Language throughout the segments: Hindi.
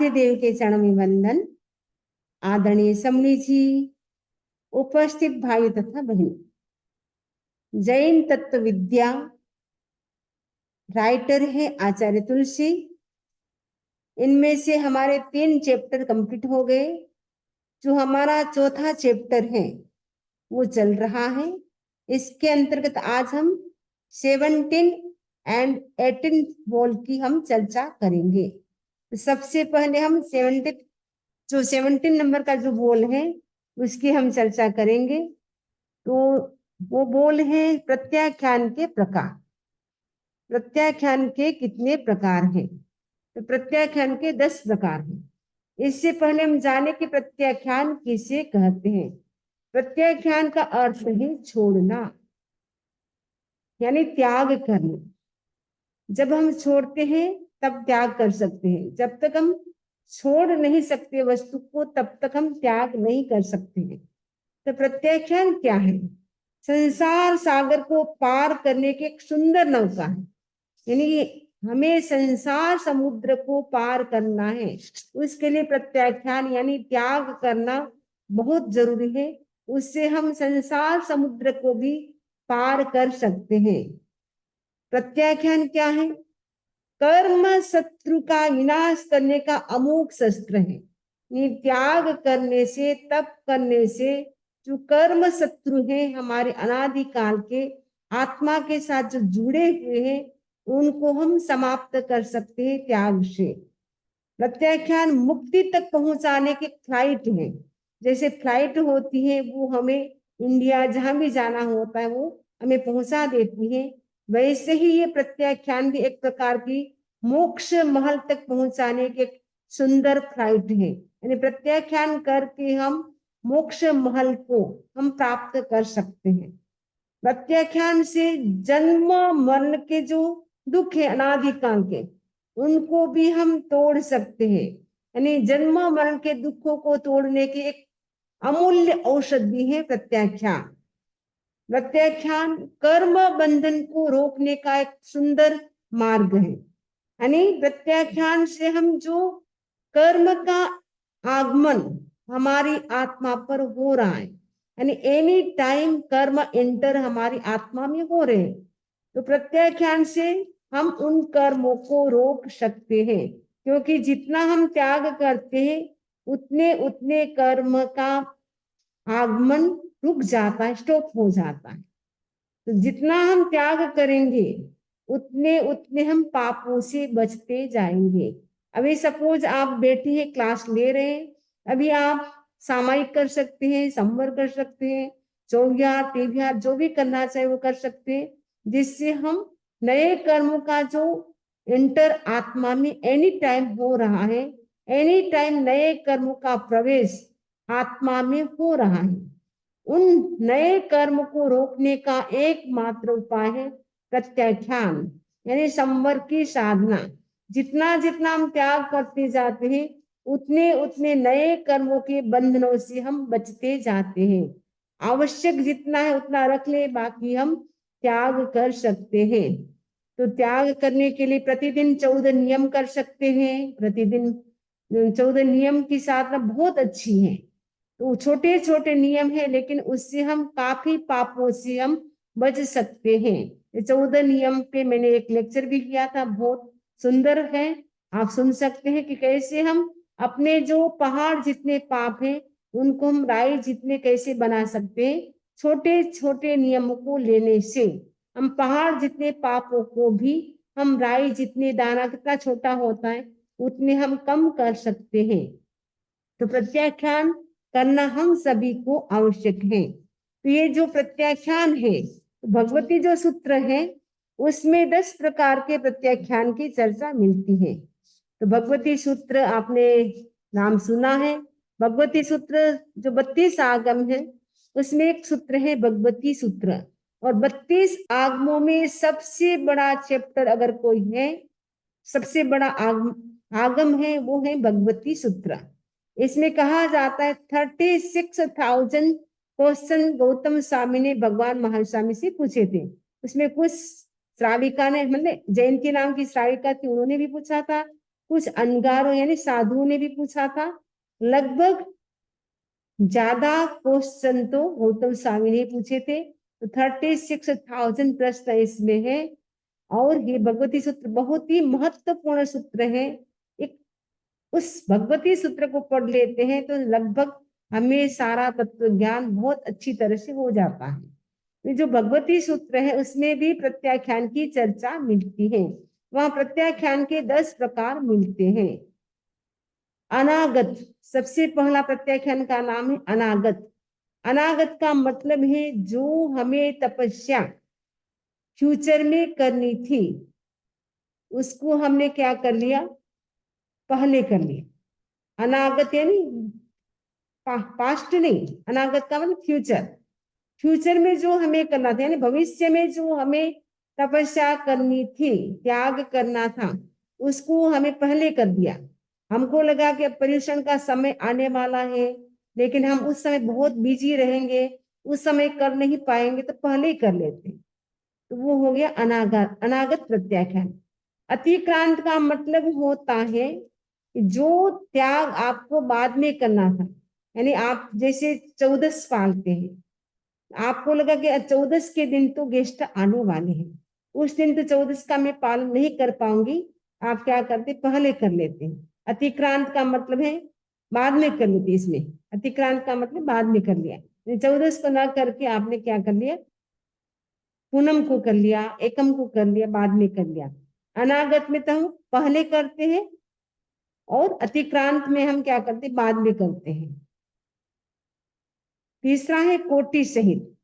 देव के चरण में वंदन। आदरणीय समणी जी, उपस्थित भाई तथा बहन, जैन तत्व विद्या राइटर है आचार्य तुलसी। इनमें से हमारे 3 चैप्टर कंप्लीट हो गए। जो हमारा चौथा चैप्टर है वो चल रहा है। इसके अंतर्गत आज हम 17 एंड 18 बोल की हम चर्चा करेंगे। सबसे पहले हम 17 नंबर का जो बोल है उसकी हम चर्चा करेंगे। तो वो बोल है प्रत्याख्यान के प्रकार। प्रत्याख्यान के कितने प्रकार हैं? तो प्रत्याख्यान के 10 प्रकार हैं। इससे पहले हम जाने कि प्रत्याख्यान किसे कहते हैं। प्रत्याख्यान का अर्थ है छोड़ना, यानी त्याग करना। जब हम छोड़ते हैं तब त्याग कर सकते हैं। जब तक हम छोड़ नहीं सकते वस्तु को तब तक हम त्याग नहीं कर सकते हैं। तो प्रत्याख्यान क्या है? संसार सागर को पार करने की एक सुंदर नौका है। यानी हमें संसार समुद्र को पार करना है, उसके लिए प्रत्याख्यान यानी त्याग करना बहुत जरूरी है। उससे हम संसार समुद्र को भी पार कर सकते हैं। प्रत्याख्यान क्या है? कर्म शत्रु का विनाश करने का अमोघ शस्त्र है। ये त्याग करने से, तप करने से जो कर्म शत्रु हैं, हमारे अनादिकाल के आत्मा के साथ जो जुड़े हुए हैं, उनको हम समाप्त कर सकते हैं त्याग से। प्रत्याख्यान मुक्ति तक पहुंचाने की फ्लाइट है। जैसे फ्लाइट होती है वो हमें इंडिया जहां भी जाना होता है वो हमें पहुंचा देती है, वैसे ही ये प्रत्याख्यान भी एक प्रकार की मोक्ष महल तक पहुंचाने की एक सुंदर फ्लाइट है। यानी प्रत्याख्यान करके हम मोक्ष महल को हम प्राप्त कर सकते हैं। प्रत्याख्यान से जन्म मरण के जो दुख है अनादिकाल के, उनको भी हम तोड़ सकते हैं। यानी जन्म मरण के दुखों को तोड़ने की एक अमूल्य औषधि है प्रत्याख्यान। प्रत्याख्यान कर्म बंधन को रोकने का एक सुंदर मार्ग है। यानी प्रत्याख्यान से हम जो कर्म का आगमन हमारी आत्मा पर हो रहा है, यानी एनी टाइम कर्म एंटर हमारी आत्मा में हो रहे हैं, तो प्रत्याख्यान से हम उन कर्मों को रोक सकते हैं। क्योंकि जितना हम त्याग करते हैं उतने उतने कर्म का आगमन रुक जाता है, स्टॉप हो जाता है। तो जितना हम त्याग करेंगे उतने उतने हम पापों से बचते जाएंगे। अभी सपोज आप बैठी है, क्लास ले रहे हैं, अभी आप सामायिक कर सकते हैं, संवर कर सकते हैं, चौघ्यार तेघ्यार जो भी करना चाहे वो कर सकते हैं, जिससे हम नए कर्मों का जो इंटर आत्मा में एनी टाइम हो रहा है, एनी टाइम नए कर्मों का प्रवेश आत्मा में हो रहा है, उन नए कर्म को रोकने का एकमात्र उपाय है प्रत्याख्यान यानी संवर की साधना। जितना जितना हम त्याग करते जाते हैं उतने उतने नए कर्मों के बंधनों से हम बचते जाते हैं। आवश्यक जितना है उतना रख ले, बाकी हम त्याग कर सकते हैं। तो त्याग करने के लिए प्रतिदिन 14 नियम कर सकते हैं। प्रतिदिन 14 नियम की साधना बहुत अच्छी है। तो छोटे छोटे नियम है लेकिन उससे हम काफी पापों से हम बच सकते हैं। 14 नियम पे मैंने एक लेक्चर भी किया था, बहुत सुंदर है, आप सुन सकते हैं कि कैसे हम अपने जो पहाड़ जितने पाप हैं उनको हम राई जितने कैसे बना सकते हैं। छोटे छोटे नियमों को लेने से हम पहाड़ जितने पापों को भी हम राई जितने, दाना कितना छोटा होता है उतने हम कम कर सकते हैं। तो प्रत्याख्यान करना हम सभी को आवश्यक है। तो ये जो प्रत्याख्यान है, तो भगवती जो सूत्र है उसमें 10 प्रकार के प्रत्याख्यान की चर्चा मिलती है। तो भगवती सूत्र आपने नाम सुना है। भगवती सूत्र जो 32 आगम है उसमें एक सूत्र है भगवती सूत्र, और 32 आगमों में सबसे बड़ा चैप्टर अगर कोई है, सबसे बड़ा आगम है वो है भगवती सूत्र। इसमें कहा जाता है 36,000 क्वेश्चन गौतम स्वामी ने भगवान महर्षि स्वामी से पूछे थे। उसमें कुछ श्राविका ने, मतलब जयंती नाम की श्राविका थी, उन्होंने भी पूछा था, कुछ अंगारों यानी साधुओं ने भी पूछा था। लगभग ज्यादा क्वेश्चन तो गौतम स्वामी ने पूछे थे, तो 36,000 प्रश्न इसमें है। और ये भगवती सूत्र बहुत ही महत्वपूर्ण सूत्र है। एक उस भगवती सूत्र को पढ़ लेते हैं तो लगभग हमें सारा तत्व ज्ञान बहुत अच्छी तरह से हो जाता है। जो भगवती सूत्र है उसमें भी प्रत्याख्यान की चर्चा मिलती है। वहां प्रत्याख्यान के 10 प्रकार मिलते हैं। अनागत, सबसे पहला प्रत्याख्यान का नाम है अनागत। अनागत का मतलब है जो हमें तपस्या फ्यूचर में करनी थी उसको हमने क्या कर लिया, पहले कर लिया। अनागत यानी पास्ट नहीं, अनागत का मतलब फ्यूचर। फ्यूचर में जो हमें करना था यानी भविष्य में जो हमें तपस्या करनी थी, त्याग करना था, उसको हमें पहले कर दिया। हमको लगा कि अब पर्युषण का समय आने वाला है, लेकिन हम उस समय बहुत बिजी रहेंगे, उस समय कर नहीं पाएंगे, तो पहले ही कर लेते। तो वो हो गया अनागत, अनागत प्रत्याख्यान। अतिक्रांत का मतलब होता है जो त्याग आपको बाद में करना था। यानी आप जैसे 14 पालते हैं, आपको लगा कि 14 के दिन तो गेस्ट आने वाले हैं, उस दिन तो 14 का मैं पालन नहीं कर पाऊंगी, आप क्या करते, पहले कर लेते हैं। अतिक्रांत का मतलब है बाद में कर लेते। इसमें अतिक्रांत का मतलब बाद में कर लिया, 14 को ना करके आपने क्या कर लिया, पूनम को कर लिया, एकम को कर लिया, बाद में कर लिया। अनागत में तो हम पहले करते हैं और अतिक्रांत में हम क्या करते हैं, बाद में करते हैं। तीसरा है कोटि सहित।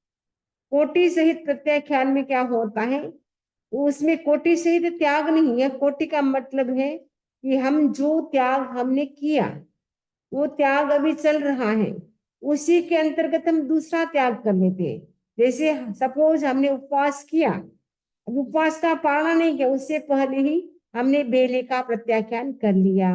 कोटि सहित प्रत्याख्यान में क्या होता है, उसमें कोटि सहित त्याग नहीं है। कोटि का मतलब है कि हम जो त्याग हमने किया वो त्याग अभी चल रहा है, उसी के अंतर्गत हम दूसरा त्याग कर लेते हैं। जैसे सपोज हमने उपवास किया, अब उपवास का पालना नहीं किया, उससे पहले ही हमने बेले का प्रत्याख्यान कर लिया।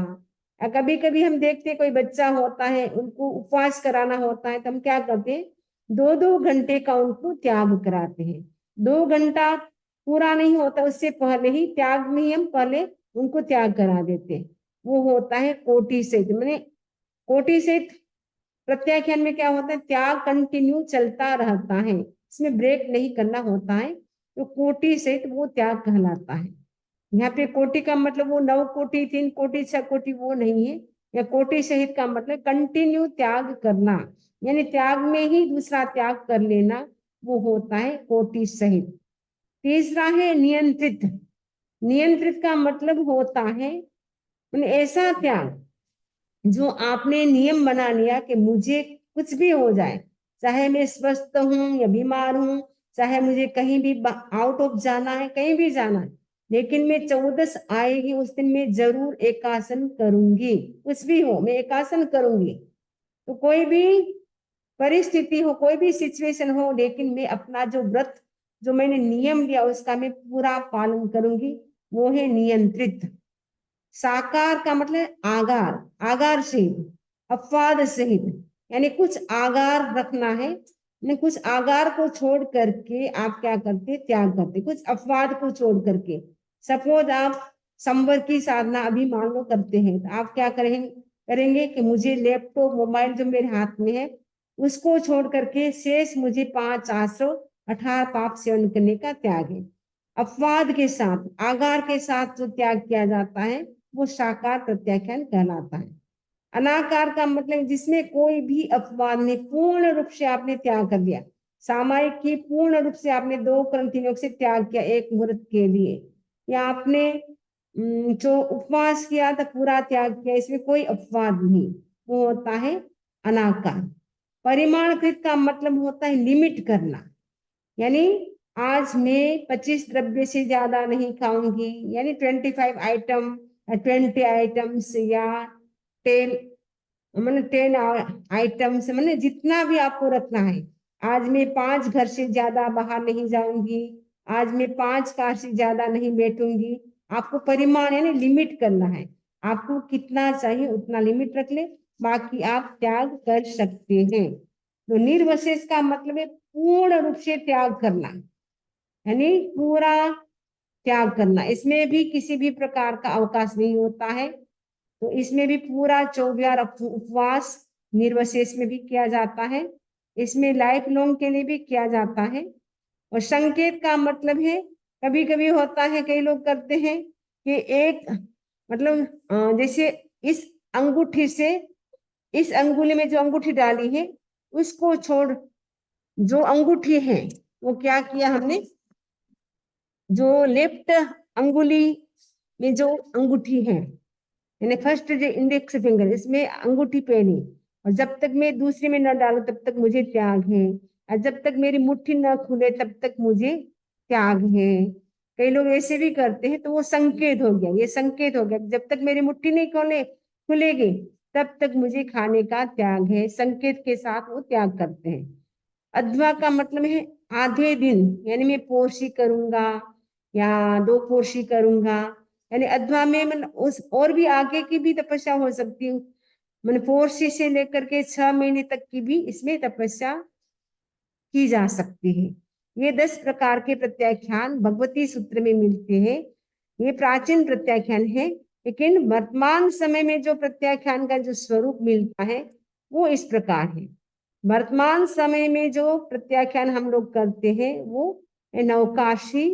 कभी कभी हम देखते कोई बच्चा होता है, उनको उपवास कराना होता है, तो हम क्या करते हैं, 2-2 घंटे का उनको त्याग कराते हैं। 2 घंटा पूरा नहीं होता उससे पहले ही त्याग में ही हम पहले उनको त्याग करा देते हैं। वो होता है कोटि से, मैंने कोटि से प्रत्याख्यान में क्या होता है, त्याग कंटिन्यू चलता रहता है, इसमें ब्रेक नहीं करना होता है। तो कोटि से वो त्याग कहलाता है। यहाँ पे कोटि का मतलब वो 9 कोटि, 3 कोटि, 6 कोटि वो नहीं है। या कोटि सहित का मतलब कंटिन्यू त्याग करना, यानी त्याग में ही दूसरा त्याग कर लेना, वो होता है कोटि सहित। तीसरा है नियंत्रित। नियंत्रित का मतलब होता है ऐसा त्याग जो आपने नियम बना लिया कि मुझे कुछ भी हो जाए, चाहे मैं स्वस्थ हूं या बीमार हूं, चाहे मुझे कहीं भी आउट ऑफ जाना है, कहीं भी जाना है, लेकिन मैं 14 आएगी उस दिन मैं जरूर एकासन करूंगी, कुछ भी हो मैं एकासन करूंगी। तो कोई भी परिस्थिति हो, कोई भी सिचुएशन हो, लेकिन मैं अपना जो व्रत, जो मैंने नियम लिया उसका मैं पूरा पालन करूंगी, वो है नियंत्रित। साकार का मतलब आगार, आगार सहित, अपवाद सहित, यानी कुछ आगार रखना है, कुछ आगार को छोड़ करके आप क्या करते, त्याग करते, कुछ अपवाद को छोड़ करके। सपोज आप संवर की साधना अभी मान लो करते हैं, तो आप क्या करेंगे कि मुझे लैपटॉप मोबाइल जो मेरे हाथ में है उसको छोड़ करके शेष मुझे 5 आश्रव 18 पाप सेवन करने का त्याग है। अपवाद के साथ, आगार के साथ जो त्याग किया जाता है वो साकार प्रत्याख्यान कहलाता है। अनाकार का मतलब जिसमें कोई भी अपवाद नहीं, पूर्ण रूप से आपने त्याग कर दिया। सामायिक की पूर्ण रूप से आपने 2 कर्म 3 योग से त्याग किया एक मुहूर्त के लिए, या आपने जो उपवास किया था पूरा त्याग किया, इसमें कोई अपवाद नहीं, वो होता है अनाकार। परिमाणकृत का मतलब होता है लिमिट करना, यानी आज मैं 25 द्रव्य से ज्यादा नहीं खाऊंगी, यानी 25 आइटम, 20 आइटम्स, या 10 मतलब 10 आइटम्स, मतलब जितना भी आपको रखना है। आज मैं 5 घर से ज्यादा बाहर नहीं जाऊंगी, आज मैं 5 कार से ज्यादा नहीं बैठूंगी। आपको परिमाण यानी लिमिट करना है, आपको कितना चाहिए उतना लिमिट रख ले, बाकी आप त्याग कर सकते हैं। तो निर्वशेष का मतलब है पूर्ण रूप से त्याग करना, यानी पूरा त्याग करना, इसमें भी किसी भी प्रकार का अवकाश नहीं होता है। तो इसमें भी पूरा 24 उपवास निर्वशेष में भी किया जाता है, इसमें लाइफ लॉन्ग के लिए भी किया जाता है। और संकेत का मतलब है, कभी कभी होता है कई लोग करते हैं कि एक मतलब जैसे इस अंगूठी से इस अंगुली में जो अंगूठी डाली है उसको छोड़, जो अंगूठी है वो क्या किया हमने, जो लेफ्ट अंगुली में जो अंगूठी है यानी फर्स्ट जो इंडेक्स फिंगर इसमें अंगूठी पहनी, और जब तक मैं दूसरे में न डालू तब तक मुझे त्याग है, और जब तक मेरी मुट्ठी न खुले तब तक मुझे त्याग है। कई लोग ऐसे भी करते हैं, तो वो संकेत हो गया, ये संकेत हो गया, जब तक मेरी मुट्ठी नहीं खुलेगी तब तक मुझे खाने का त्याग है, संकेत के साथ वो त्याग करते हैं। अध्वा का मतलब है आधे दिन, यानी मैं पोर्शी करूंगा या 2 पोर्शी करूंगा, यानी अध्वा में मतलब उस और भी आगे की भी तपस्या हो सकती है, मैंने पोर्शी से लेकर के 6 महीने तक की भी इसमें तपस्या की जा सकती है। ये 10 प्रकार के प्रत्याख्यान भगवती सूत्र में मिलते हैं। ये प्राचीन प्रत्याख्यान है, लेकिन वर्तमान समय में जो प्रत्याख्यान का जो स्वरूप मिलता है वो इस प्रकार है। वर्तमान समय में जो प्रत्याख्यान हम लोग करते हैं वो नवकाशी,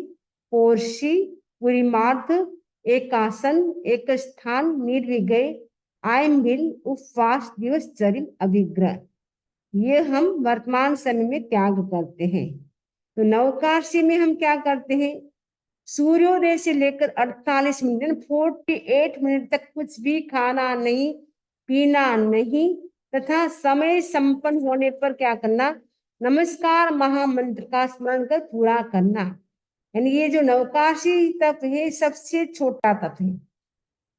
पोर्शी, पुरीमार्थ, एकासन, एक स्थान, निर्विगय, आयम्बिल, उपवास, दिवस, चरिम, अभिग्रह, ये हम वर्तमान समय में त्याग करते हैं। तो नवकाशी में हम क्या करते हैं, सूर्योदय से लेकर 48 मिनट 48 मिनट तक कुछ भी खाना नहीं, पीना नहीं, तथा समय संपन्न होने पर क्या करना, नमस्कार महामंत्र का स्मरण कर पूरा करना। यानी ये जो नवकाशी तप है सबसे छोटा तप है,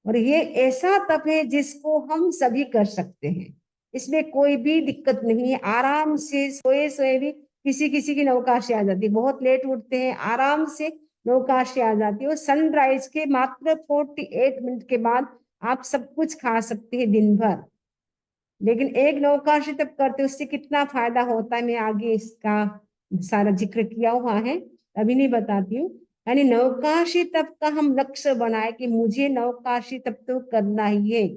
और ये ऐसा तप है जिसको हम सभी कर सकते हैं, इसमें कोई भी दिक्कत नहीं है। आराम से सोए सोए भी किसी किसी की नवकाशी आ जाती है, बहुत लेट उठते हैं, आराम से नवकाशी आ जाती है। और सनराइज के मात्र 48 मिनट के बाद आप सब कुछ खा सकते हैं दिन भर। लेकिन एक नवकाशी तप करते उससे कितना फायदा होता है, मैं आगे इसका सारा जिक्र किया हुआ है, अभी नहीं बताती हूँ। यानी नवकाशी तप का हम लक्ष्य बनाए कि मुझे नवकाशी तप तो करना ही है,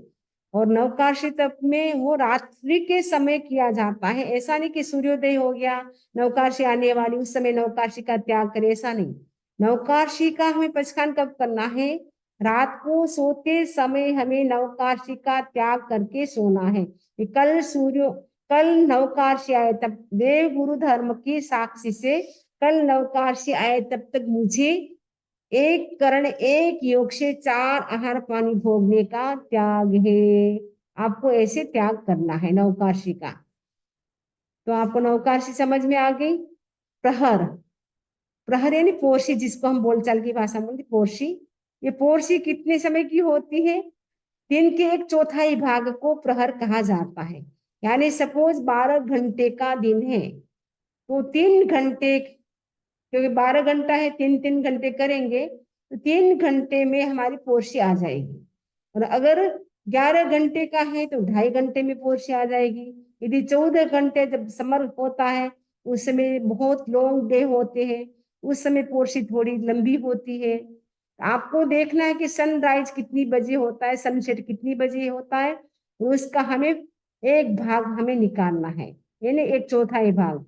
और नवकाशी तप में वो रात्रि के समय किया जाता है, ऐसा नहीं कि सूर्योदय हो गया नवकाशी आने वाली उस समय नवकाशी का त्याग करे, ऐसा नहीं। नवकाशी का हमें पचखान कब करना है, रात को सोते समय हमें नवकाशी का त्याग करके सोना है। कल नवकाशी आए तब देव गुरु धर्म की साक्षी से कल नवकाशी आए तब तक मुझे एक करण एक योग से 4 आहार पानी भोगने का त्याग है। आपको ऐसे त्याग करना है नवकाशी का। तो आपको नवकाशी समझ में आ गई। प्रहर, प्रहर यानी पोर्शी, जिसको हम बोलचाल की भाषा में बोलते पोर्शी। ये पोर्शी कितने समय की होती है, दिन के 1/4 भाग को प्रहर कहा जाता है। यानी सपोज 12 घंटे का दिन है तो 3 घंटे, क्योंकि 12 घंटा है, 3-3 घंटे करेंगे तो 3 घंटे में हमारी पोर्शी आ जाएगी। और अगर 11 घंटे का है तो 2.5 घंटे में पोर्शी आ जाएगी। यदि 14 घंटे जब समर होता है उस समय बहुत लॉन्ग डे होते हैं, उस समय पोर्शी थोड़ी लंबी होती है। आपको देखना है कि सनराइज कितनी बजे होता है, सनसेट कितनी बजे होता है, उसका हमें एक भाग हमें निकालना है, यानी 1/4 भाग।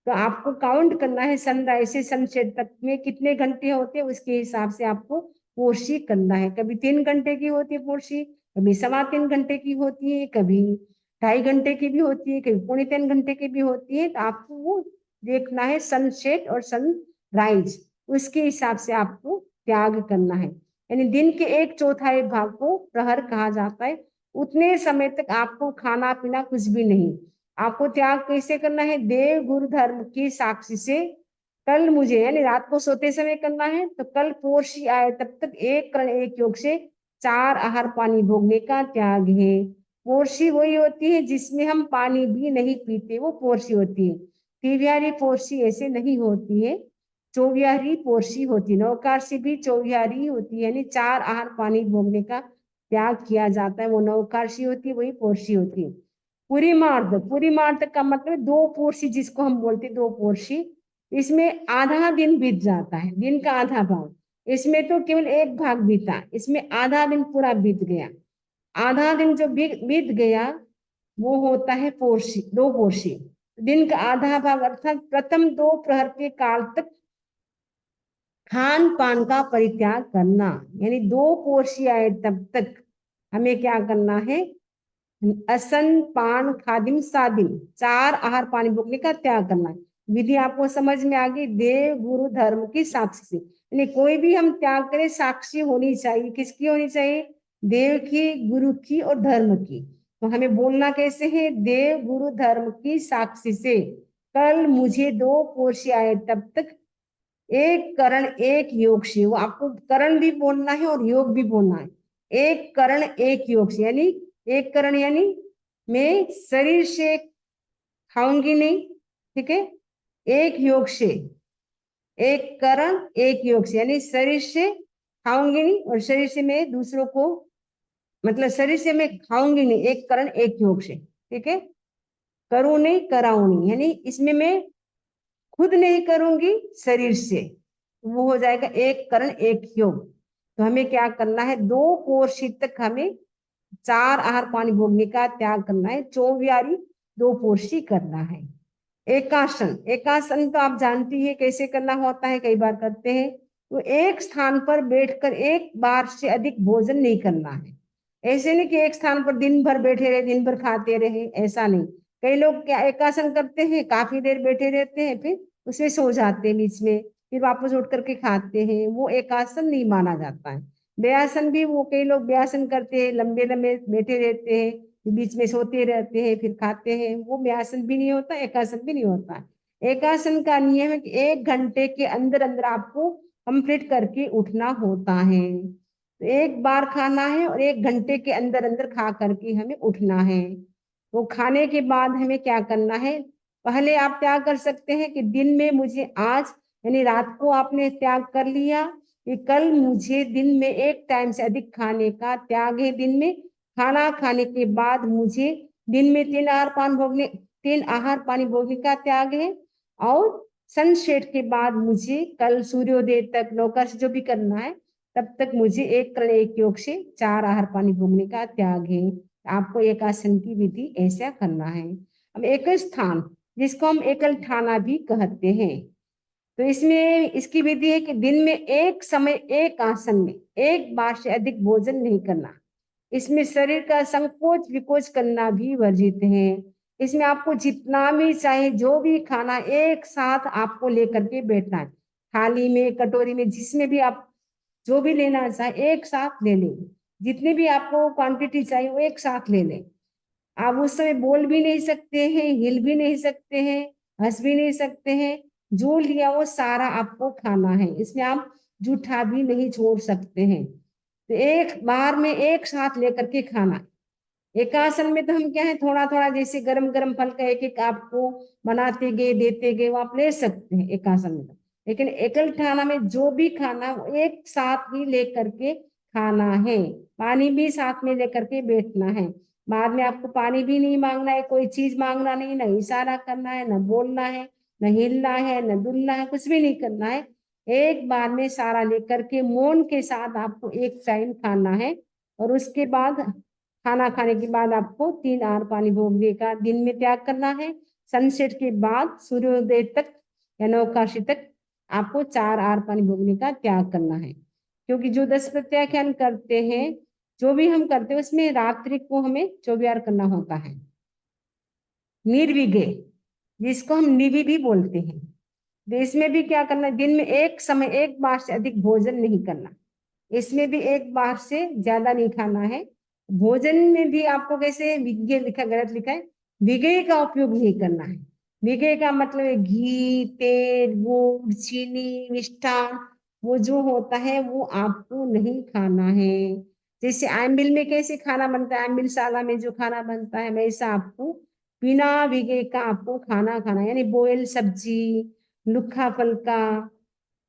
तो आपको काउंट करना है सनराइज से सनसेट तक में कितने घंटे होते हैं, उसके हिसाब से आपको पोर्शी करना है। कभी 3 घंटे की होती है पोर्शी, कभी 3.25 घंटे की होती है, कभी 2.5 घंटे की भी होती है, कभी 3.25 घंटे की भी होती है। तो आपको वो देखना है सनसेट और सनराइज, उसके हिसाब से आपको त्याग करना है। यानी दिन के 1/4 भाग को प्रहर कहा जाता है। उतने समय तक आपको खाना पीना कुछ भी नहीं। आपको त्याग कैसे करना है, देव गुरु धर्म की साक्षी से कल मुझे, यानी रात को सोते समय करना है, तो कल पोर्शी आए तब तक एक कर्ण एक योग से 4 आहार पानी भोगने का त्याग है। पोर्शी वही होती है जिसमें हम पानी भी नहीं पीते, वो पोर्शी होती है। तिव्यारी पोर्शी ऐसे नहीं होती है, चौव्यारी पोर्शी होती है। नवकाशी भी चौव्यारी होती है, यानी 4 आहार पानी भोगने का त्याग किया जाता है, वो नवकाशी होती है, वही पोर्शी होती है। पुरीमार्थ का मतलब 2 पोर्शी, जिसको हम बोलते हैं 2 पोर्शी। इसमें आधा दिन बीत जाता है, दिन का आधा भाग, इसमें तो केवल एक भाग बीता, इसमें आधा दिन पूरा बीत गया। आधा दिन जो बीत गया वो होता है पोर्शी, 2 पोर्शी। दिन का आधा भाग अर्थात प्रथम 2 प्रहर के काल तक खान पान का परित्याग करना, यानी 2 पोर्शी आए तब तक हमें क्या करना है, असन पान खादिम सादिम 4 आहार पानी भोगने का त्याग करना है। विधि आपको समझ में आ गई। देव गुरु धर्म की साक्षी से, यानी कोई भी हम त्याग करें साक्षी होनी चाहिए। किसकी होनी चाहिए? देव की, गुरु की और धर्म की। तो हमें बोलना कैसे है? देव गुरु धर्म की साक्षी से कल मुझे 2 पोषी आए तब तक एक करण एक योग से, वो आपको करण भी बोलना है और योग भी बोलना है। एक करण एक योग से, यानी एक करण यानी मैं शरीर से खाऊंगी नहीं, ठीक है। एक योग से, एक करण एक योग से, यानी शरीर से खाऊंगी नहीं और शरीर से मैं दूसरों को, मतलब शरीर से मैं खाऊंगी नहीं, एक करण एक योग से, ठीक है। करूं नहीं, कराऊं नहीं, यानी इसमें मैं खुद नहीं करूंगी, शरीर से, वो हो जाएगा एक करण एक योग। तो हमें क्या करना है? 2 पोर्शी तक हमें 4 आहार पानी भोगने का त्याग करना है। चौवियारी 2 पोर्शी करना है। एकासन, एकासन तो आप जानती है कैसे करना होता है, कई बार करते हैं। तो एक स्थान पर बैठकर एक बार से अधिक भोजन नहीं करना है। ऐसे नहीं कि एक स्थान पर दिन भर बैठे रहे, दिन भर खाते रहे, ऐसा नहीं। कई लोग क्या एकासन करते हैं, काफी देर बैठे रहते हैं, फिर उसमें सो जाते हैं बीच में, फिर वापस उठ करके खाते हैं, वो एकासन नहीं माना जाता है। व्यासन भी, वो कई लोग व्यासन करते हैं, लंबे लंबे बैठे रहते हैं, बीच में सोते रहते हैं फिर खाते हैं, वो व्यासन भी नहीं होता, एकासन भी नहीं होता। एकासन का नियम है कि 1 घंटे के अंदर अंदर आपको कंप्लीट करके उठना होता है। तो एक बार खाना है और 1 घंटे के अंदर अंदर खा करके हमें उठना है। तो खाने के बाद हमें क्या करना है? पहले आप त्याग कर सकते हैं कि दिन में मुझे आज, यानी रात को आपने त्याग कर लिया कि कल मुझे दिन में एक टाइम से अधिक खाने का त्याग है। दिन में खाना खाने के बाद मुझे दिन में 3 आहार पानी भोगने का त्याग है। और सनसेट के बाद मुझे कल सूर्योदय तक नौकर से जो भी करना है तब तक मुझे एक कर्ण एक योग से 4 आहार पानी भोगने का त्याग है। आपको एक आसन की विधि ऐसा करना है। अब एक स्थान, जिसको हम एकल ठाना भी कहते हैं, तो इसमें इसकी विधि है कि दिन में एक समय एक आसन में एक बार से अधिक भोजन नहीं करना। इसमें शरीर का संकोच विकोच करना भी वर्जित है। इसमें आपको जितना भी चाहे जो भी खाना एक साथ आपको लेकर के बैठना है, थाली में, कटोरी में, जिसमें भी आप जो भी लेना चाहे एक साथ ले लें। जितनी भी आपको क्वांटिटी चाहिए वो एक साथ ले लें। आप उस समय बोल भी नहीं सकते हैं, हिल भी नहीं सकते हैं, हंस भी नहीं सकते हैं। जो लिया वो सारा आपको खाना है, इसमें आप जूठा भी नहीं छोड़ सकते हैं। तो एक बार में एक साथ लेकर के खाना है। एकासन में तो हम क्या है, थोड़ा थोड़ा जैसे गरम गरम फल का एक एक आपको बनाते गए देते गए वो आप ले सकते हैं एकासन में तो। लेकिन एकल खाना में जो भी खाना वो एक साथ ही लेकर के खाना है। पानी भी साथ में लेकर के बैठना है। बाद में आपको पानी भी नहीं मांगना है, कोई चीज मांगना नहीं, ना इशारा करना है, ना बोलना है, न हिलना है, न डुलना है, कुछ भी नहीं करना है। एक बार में सारा लेकर के मौन के साथ आपको एक टाइम खाना है। और उसके बाद खाना खाने के बाद आपको 3 आहार पानी भोगने का दिन में त्याग करना है। सनसेट के बाद सूर्योदय तक या नवकाशी तक आपको 4 आहार पानी भोगने का त्याग करना है। क्योंकि जो 10 प्रत्याख्यान करते हैं, जो भी हम करते हैं उसमें रात्रि को हमें 24 करना होता है। निर्विघ्न, जिसको हम निवि भी बोलते हैं। देश में भी क्या करना है? दिन में एक समय एक बार से अधिक भोजन नहीं करना। इसमें भी एक बार से ज्यादा नहीं खाना है। भोजन में भी आपको कैसे विज्ञ लिखा, गलत लिखा है, विज्ञ का उपयोग नहीं करना है। विज्ञ का मतलब है घी, तेल, गुड़, चीनी, मिष्ठान, वो जो होता है वो आपको नहीं खाना है। जैसे आमिल में कैसे खाना बनता है, आमिल शाला में जो खाना बनता है, वैसा आपको बिना विज्ञ का आपको खाना खाना, यानी बोयल सब्जी, लुखा फल का,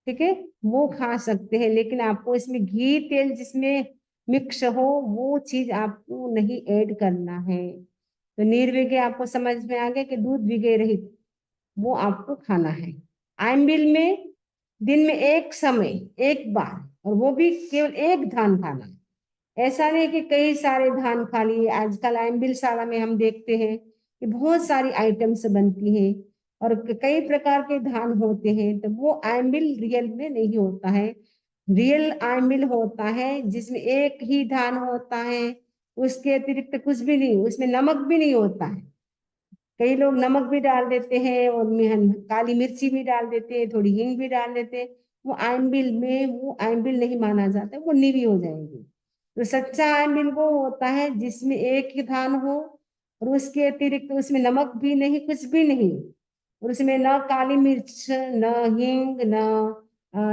ठीक है, वो खा सकते हैं। लेकिन आपको इसमें घी तेल जिसमें मिक्स हो वो चीज आपको नहीं ऐड करना है। तो निर्विघ्न आपको समझ में आ गया कि दूध विघ्न रहित वो आपको खाना है। आइमिल में दिन में एक समय एक बार, और वो भी केवल एक धान खाना है। ऐसा नहीं कि कई सारे धान खा लिए। आजकल आइंबिल शाला में हम देखते हैं कि बहुत सारी आइटम्स बनती हैं और कई प्रकार के धान होते हैं, तो वो आइंबिल रियल में नहीं होता है। रियल आइंबिल होता है जिसमें एक ही धान होता है, उसके अतिरिक्त कुछ भी नहीं, उसमें नमक भी नहीं होता है। कई लोग नमक भी डाल देते हैं और काली मिर्ची भी डाल देते हैं, थोड़ी हींग भी डाल देते हैं। वो आइंबिल नहीं माना जाता, वो नीवी हो जाएगी। तो सच्चा आइंबिल वो होता है जिसमें एक ही धान हो और उसके अतिरिक्त उसमें नमक भी नहीं, कुछ भी नहीं, और उसमें न काली मिर्च, न हींग, न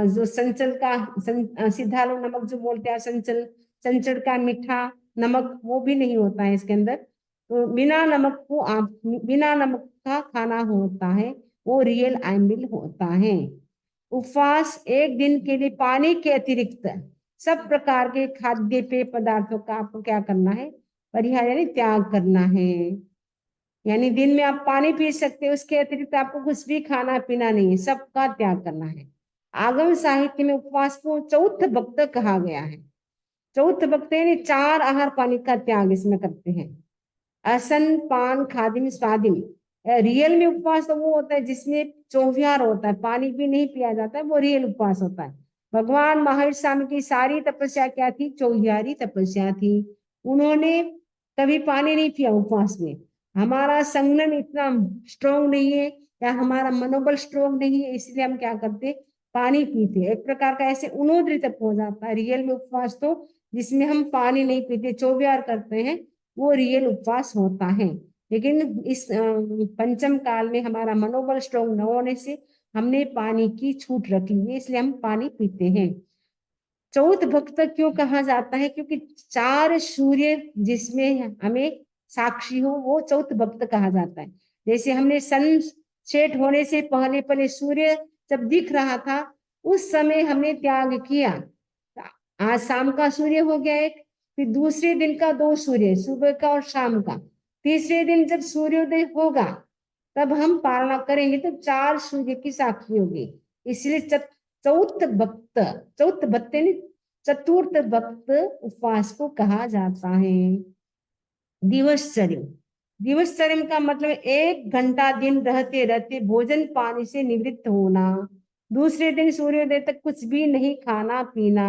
जो संचल का सिद्धालु नमक जो बोलते हैं, संचल संचल का मीठा नमक, वो भी नहीं होता है इसके अंदर। तो बिना नमक का खाना होता है, वो रियल आइंबिल होता है। उपवास एक दिन के लिए पानी के अतिरिक्त सब प्रकार के खाद्य पेय पदार्थों का आपको क्या करना है, परिहार यानी त्याग करना है। यानी दिन में आप पानी पी सकते हैं, उसके अतिरिक्त आपको कुछ भी खाना पीना नहीं है, सबका त्याग करना है। आगम साहित्य में उपवास को चौथ भक्त कहा गया है। चौथ भक्त यानी 4 आहार पानी का त्याग इसमें करते हैं। असन पान खादिम स्वादिम। रियल में उपवास तो वो होता है जिसमें 24 होता है, पानी भी नहीं पिया जाता है, वो रियल उपवास होता है। भगवान महावीर स्वामी की सारी तपस्या क्या थी, 24 तपस्या थी। उन्होंने कभी पानी नहीं पिया उपवास में। हमारा संगठन इतना स्ट्रोंग नहीं है या हमारा मनोबल स्ट्रोंग नहीं है, इसलिए हम क्या करते, पानी पीते। एक प्रकार का ऐसे उन्नोद्री तप हो जाता है रियल में उपवास तो, जिसमें हम पानी नहीं पीते, 24 करते हैं, वो रियल उपवास होता है। लेकिन इस पंचम काल में हमारा मनोबल स्ट्रोंग न होने से हमने पानी की छूट रख ली है, इसलिए हम पानी पीते हैं। चौथ भक्त क्यों कहा जाता है, क्योंकि 4 सूर्य जिसमें हमें साक्षी हो, वो चौथ भक्त कहा जाता है। जैसे हमने सन सेट होने से पहले पहले सूर्य जब दिख रहा था, उस समय हमने त्याग किया। आज शाम का सूर्य हो गया एक, फिर दूसरे दिन का 2 सूर्य, सुबह का और शाम का। तीसरे दिन जब सूर्योदय होगा तब हम पारणा करेंगे, तो 4 सूर्य की साक्षी होगी। इसलिए चौथ भक्त, चौथ भक्त यानी चतुर्थ भक्त उपवास को कहा जाता है। दिवसचर्य, दिवसचर्य का मतलब 1 घंटा दिन रहते रहते भोजन पानी से निवृत्त होना, दूसरे दिन सूर्योदय तक कुछ भी नहीं खाना पीना।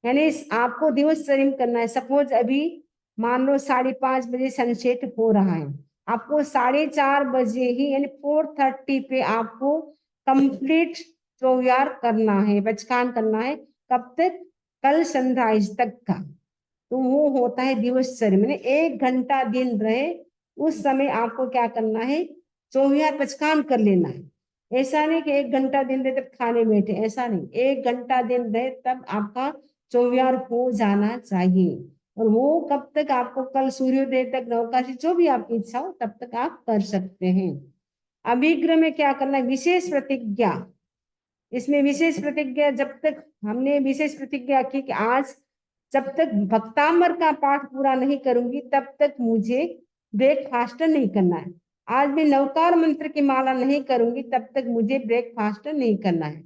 यानी आपको दिवसचर्या करना है। सपोज अभी मान लो 5:30 बजे सनसेट हो रहा है, आपको 4:30 बजे ही यानी 4:30 पे आपको कंप्लीट चौयार करना है, बचकान करना है। कब तक, कल सनराइज तक का। तो वो होता है दिवसचर्या, मैंने 1 घंटा दिन रहे उस समय आपको क्या करना है, 24 पचकान कर लेना है। ऐसा नहीं कि 1 घंटा दिन रहे तब खाने बैठे, ऐसा नहीं, 1 घंटा दिन रहे तब आपका 24 हो जाना चाहिए। और वो कब तक, आपको कल सूर्योदय तक, नवकाशी जो भी आपकी इच्छा हो तब तक आप कर सकते हैं। अभिग्रह में क्या करना है, विशेष प्रतिज्ञा। इसमें विशेष प्रतिज्ञा, जब तक हमने विशेष प्रतिज्ञा की कि आज जब तक भक्तामर का पाठ पूरा नहीं करूंगी तब तक मुझे ब्रेकफास्ट नहीं करना है। आज मैं नवकार मंत्र की माला नहीं करूंगी तब तक मुझे ब्रेकफास्ट नहीं करना है।